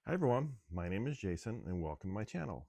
Hi everyone, my name is Jason and welcome to my channel.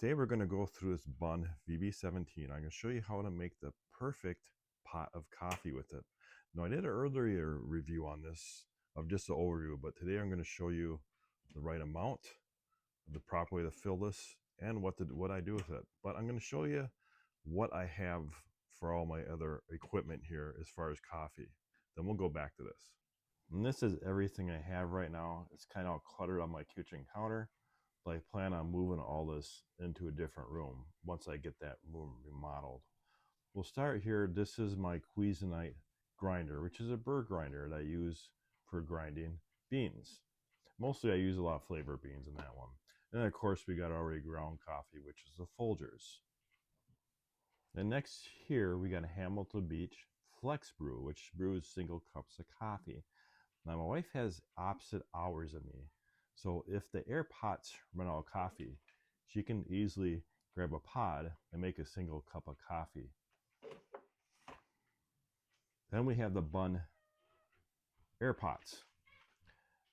Today we're going to go through this BUNN VP17. I'm going to show you how to make the perfect pot of coffee with it. Now I did an earlier review on this of just an overview, but today I'm going to show you the right amount, the proper way to fill this, and what I do with it. But I'm going to show you what I have for all my other equipment here as far as coffee. Then we'll go back to this. And this is everything I have right now. It's kind of cluttered on my kitchen counter, but I plan on moving all this into a different room once I get that room remodeled. We'll start here. This is my Cuisinite grinder, which is a burr grinder that I use for grinding beans. Mostly I use a lot of flavor beans in that one. And then of course we got already ground coffee, which is the Folgers. And next here we got a Hamilton Beach Flex Brew, which brews single cups of coffee. Now my wife has opposite hours of me, so if the air pots run out of coffee, she can easily grab a pod and make a single cup of coffee. Then we have the BUNN air pots,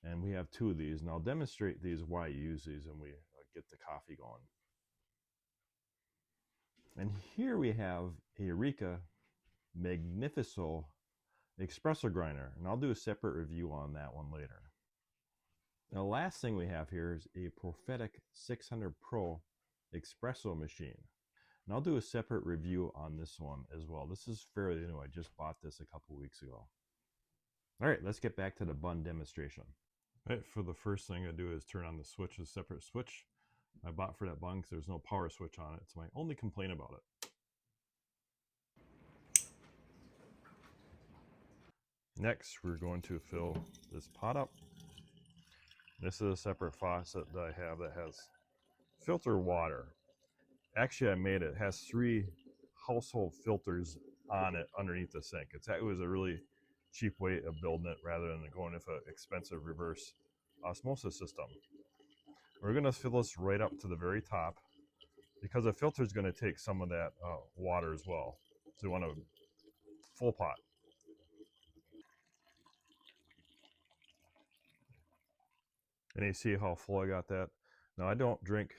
and we have two of these, and I'll demonstrate these why you use these and we get the coffee going. And here we have a Eureka Magnifico espresso grinder, and I'll do a separate review on that one later. Now, the last thing we have here is a Prophetic 600 Pro espresso machine, and I'll do a separate review on this one as well. This is fairly new. I just bought this a couple weeks ago. All right, let's get back to the BUNN demonstration. All right, for the first thing I do is turn on the switch, a separate switch I bought for that BUNN because there's no power switch on it. It's my only complaint about it. Next, we're going to fill this pot up. This is a separate faucet that I have that has filter water. Actually, I made it. It has 3 household filters on it underneath the sink. It was a really cheap way of building it rather than going with an expensive reverse osmosis system. We're going to fill this right up to the very top because the filter is going to take some of that water as well. So you want a full pot. And you see how full I got that? Now I don't drink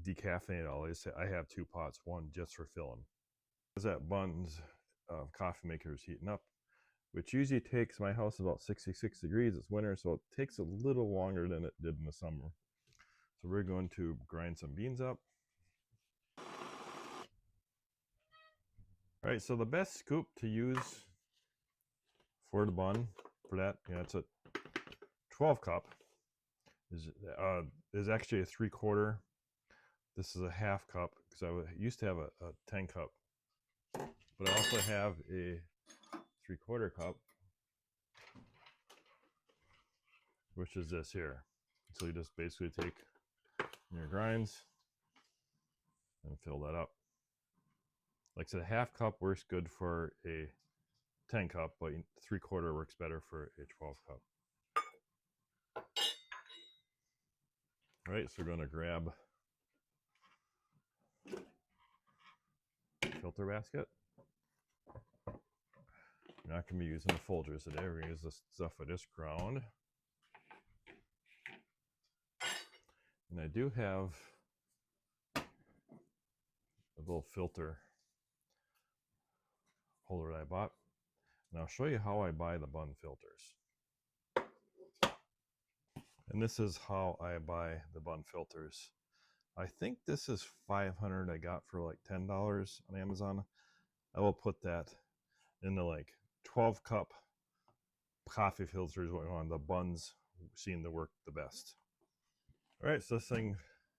decaffeinated at all. I have 2 pots, one just for filling. As that BUNN's coffee maker is heating up, which usually takes, my house about 66 degrees. It's winter, so it takes a little longer than it did in the summer. So we're going to grind some beans up. All right, so the best scoop to use for the BUNN, for that, it's a 12 cup, is actually a 3/4. This is a half cup because I used to have a 10 cup, but I also have a 3/4 cup, which is this here. So you just basically take your grinds and fill that up. Like I said, a half cup works good for a 10 cup, but 3/4 works better for a 12 cup. All right, so we're going to grab filter basket. We're not going to be using the Folgers today. We're going to use the stuff I just ground. And I do have a little filter holder that I bought. And I'll show you how I buy the BUNN filters. And this is how I buy the BUNN filters. I think this is 500 I got for like $10 on Amazon. I will put that in the like 12 cup coffee filters, what we want. The BUNNs seem to work the best. All right, so this thing,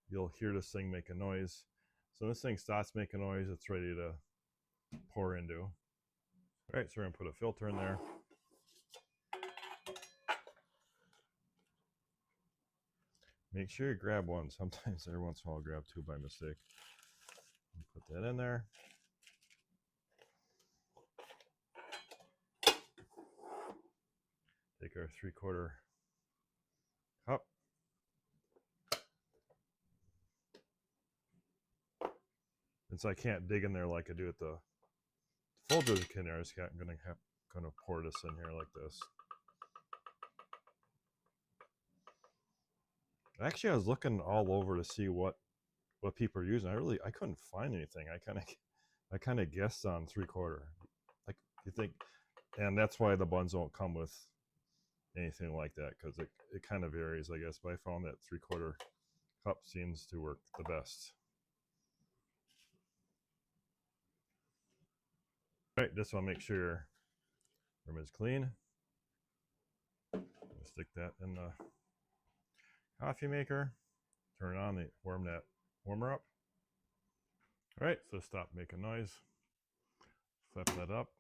you'll hear this thing make a noise. So this thing starts making noise, it's ready to pour into. All right, so we're gonna put a filter in there. Make sure you grab one. Sometimes every once in a while I'll grab 2 by mistake. Put that in there. Take our 3/4 cup. Since I can't dig in there like I do at the Folgers can, I'm just gonna pour this in here like this. Actually, I was looking all over to see what people are using. I couldn't find anything. I kind of guessed on 3/4. Like, you think, and that's why the buns don't come with anything like that, because it kind of varies, I guess. But I found that 3/4 cup seems to work the best. All right, just want to make sure your room is clean. Stick that in the coffee maker. Turn it on, warm that warmer up. All right, so stop making noise. Flip that up.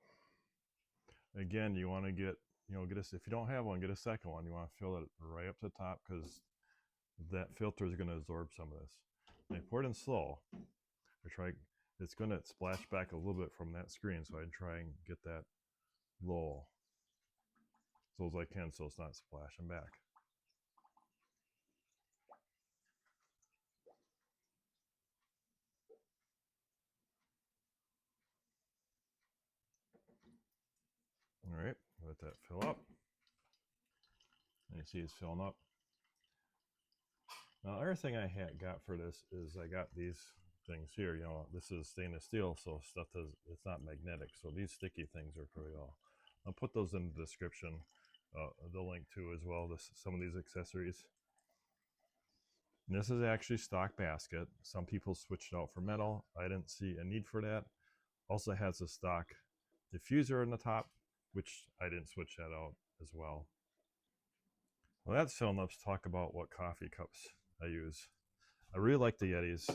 Again, you want to get if you don't have one, get a second one. You want to fill it right up to the top, because that filter is going to absorb some of this. And pour it in slow. It's going to splash back a little bit from that screen, so I try and get that low as I can, so it's not splashing back. All right, let that fill up. And you see it's filling up. Now, the other thing I got for this is I got these things here. This is stainless steel, so it's not magnetic. So these sticky things are pretty well. I'll put those in the description, the link to as well. Some of these accessories. And this is actually stock basket. Some people switched it out for metal. I didn't see a need for that. Also has a stock diffuser on the top, which I didn't switch that out as well. Well, that's filling. Let's talk about what coffee cups I use. I really like the Yetis.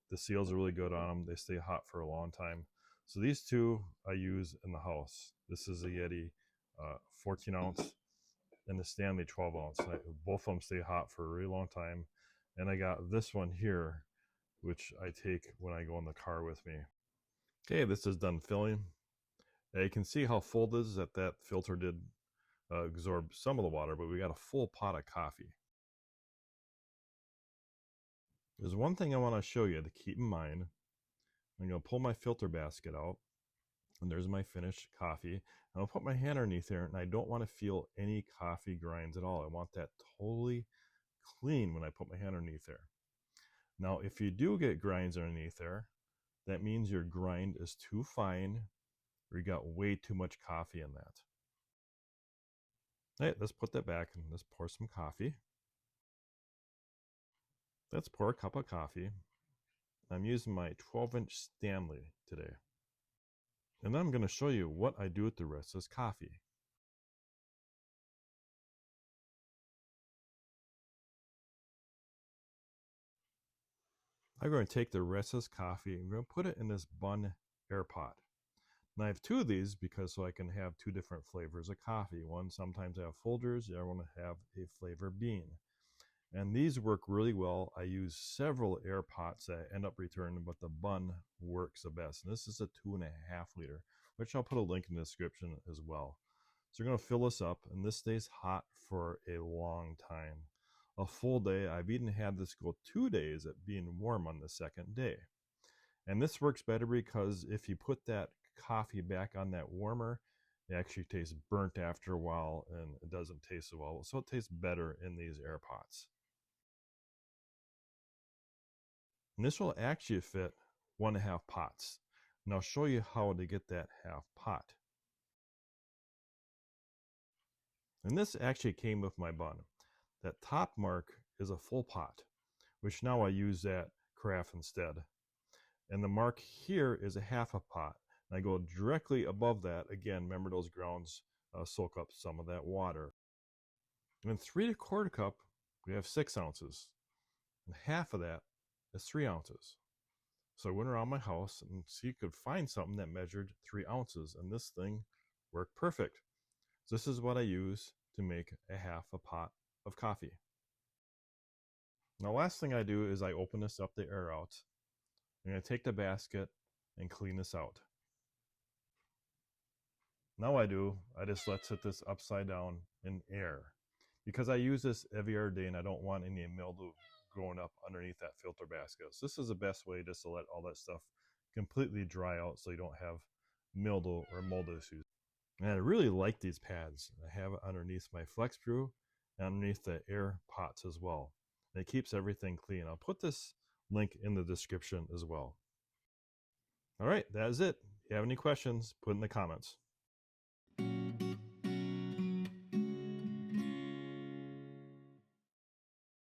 The seals are really good on them. They stay hot for a long time. So these two I use in the house. This is a Yeti 14 ounce and the Stanley 12 ounce. Both of them stay hot for a really long time. And I got this one here, which I take when I go in the car with me. Okay, this is done filling. Now you can see how full this is. That filter did absorb some of the water, but we got a full pot of coffee. There's one thing I want to show you to keep in mind. I'm going to pull my filter basket out, and there's my finished coffee. And I'll put my hand underneath there, and I don't want to feel any coffee grinds at all. I want that totally clean when I put my hand underneath there. Now, if you do get grinds underneath there, that means your grind is too fine, or you got way too much coffee in that. All right, let's put that back and let's pour some coffee. Let's pour a cup of coffee. I'm using my 12-inch Stanley today. And then I'm going to show you what I do with the rest of this coffee. I'm going to take the rest of this coffee and I'm going to put it in this BUNN air pot. And I have two of these because so I can have two different flavors of coffee. One, sometimes I have Folgers, the other one I have a flavor bean. And these work really well. I use several air pots that I end up returning, but the BUNN works the best. And this is a 2.5 liter, which I'll put a link in the description as well. So we're going to fill this up, and this stays hot for a long time. A full day. I've even had this go 2 days at being warm on the second day. And this works better because if you put that coffee back on that warmer, it actually tastes burnt after a while and it doesn't taste so well. So it tastes better in these air pots. And this will actually fit 1.5 pots. And I'll show you how to get that half pot. And this actually came with my BUNN. That top mark is a full pot, which now I use that carafe instead. And the mark here is a half a pot. And I go directly above that. Again, remember those grounds soak up some of that water. And in 3/4 cup, we have 6 ounces. And half of that is 3 ounces. So I went around my house and see you could find something that measured 3 ounces. And this thing worked perfect. So this is what I use to make a half a pot of coffee. Now, last thing I do is I open this up, the air out. I'm going to take the basket and clean this out. Now I just let sit this upside down in air. Because I use this every other day and I don't want any mildew growing up underneath that filter basket. So this is the best way just to let all that stuff completely dry out so you don't have mildew or mold issues. And I really like these pads. I have it underneath my flex brew and underneath the air pots as well. and it keeps everything clean. I'll put this link in the description as well. All right, that is it. If you have any questions, put in the comments.